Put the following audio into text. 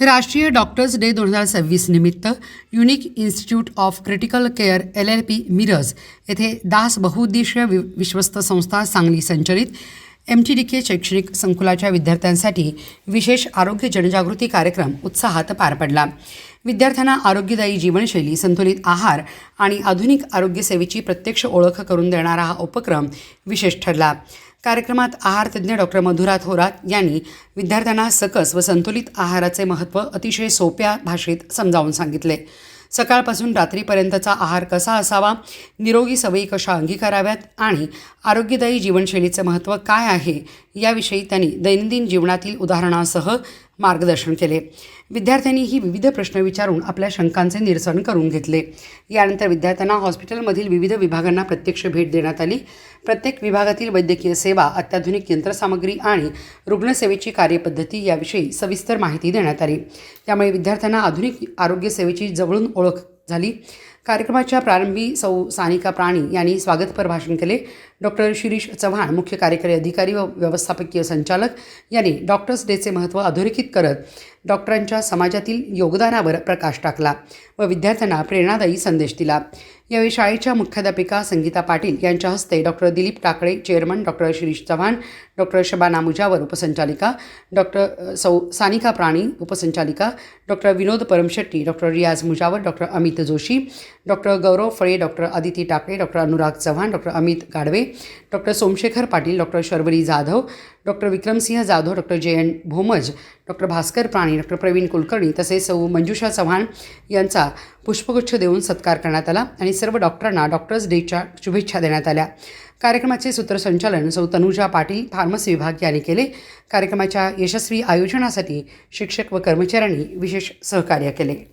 राष्ट्रीय doctors day 2026 निमित्त unique institute of critical care LLP Miraj येथे दास बहुउद्देशीय विश्वस्त संस्था सांगली संचलित MTDK शैक्षणिक संकुलाच्या विद्यार्थ्यांसाठी विशेष आरोग्य जनजागृती कार्यक्रम उत्साहात पार पडला। विद्यार्थ्यांना आरोग्यदायी जीवनशैली, संतुलित आहार आणि आधुनिक आरोग्य सेवेची प्रत्यक्ष ओळख करून देणारा हा उपक्रम विशेष ठरला। कार्यक्रमात आहारतज्ञ डॉक्टर मधुरा थोरात यांनी विद्यार्थ्यांना सकस व संतुलित आहाराचे महत्त्व अतिशय सोप्या भाषेत समजावून सांगितले। सकाळपासून रात्रीपर्यंतचा आहार कसा असावा, निरोगी सवयी कशा अंगीकाराव्यात आणि आरोग्यदायी जीवनशैलीचे महत्त्व काय आहे याविषयी त्यांनी दैनंदिन जीवनातील उदाहरणासह मार्गदर्शन केले। विद्यार्थ्यांनी ही विविध प्रश्न विचारून आपल्या शंकांचे निरसन करून घेतले। यानंतर विद्यार्थ्यांना हॉस्पिटलमधील विविध विभागांना प्रत्यक्ष भेट देण्यात आली। प्रत्येक विभागातील वैद्यकीय सेवा, अत्याधुनिक यंत्रसामग्री आणि रुग्णसेवेची कार्यपद्धती याविषयी सविस्तर माहिती देण्यात आली। त्यामुळे विद्यार्थ्यांना आधुनिक आरोग्य सेवेची जवळून ओळख झाली। कार्यक्रमाच्या प्रारंभी सौ सानिका प्राणी यांनी स्वागतपर भाषण केले। डॉक्टर शिरीष चव्हाण, मुख्य कार्यकारी अधिकारी व व्यवस्थापकीय संचालक यांनी डॉक्टर्स डेचे महत्त्व अधोरेखित करत डॉक्टरांच्या समाजातील योगदानावर प्रकाश टाकला व विद्यार्थ्यांना प्रेरणादायी संदेश दिला। यावेळी शाळेच्या मुख्याध्यापिका संगीता पाटील यांच्या हस्ते doctor Dilip Takale chairman, doctor Shirish Chavan, doctor Shabana Mujawar उपसंचालिका, डॉक्टर सौ सानिका प्राणी उपसंचालिका, doctor Vinod Paramshetti, doctor Riyaz Mujawar, doctor Amit Joshi, doctor Gaurav Phale, doctor Aditi Takale, doctor Anurag Chavan, doctor Amit Gadve, doctor Somshekhar Patil, doctor Sharvari Jadhav, doctor Vikramsinh Jadhav, doctor JN Bhomaj, doctor Bhaskar Prani, doctor Pravin Kulkarni तसेच सौ मंजुषा चव्हाण यांचा पुष्पगुच्छ देऊन सत्कार करण्यात आला आणि सर्व डॉक्टरांना डॉक्टर्स डेच्या शुभेच्छा देण्यात आल्या। कार्यक्रमाचे सूत्रसंचालन सौ तनुजा पाटील, फार्मसी विभाग यांनी केले। कार्यक्रमाच्या यशस्वी आयोजनासाठी शिक्षक व कर्मचाऱ्यांनी विशेष सहकार्य केले।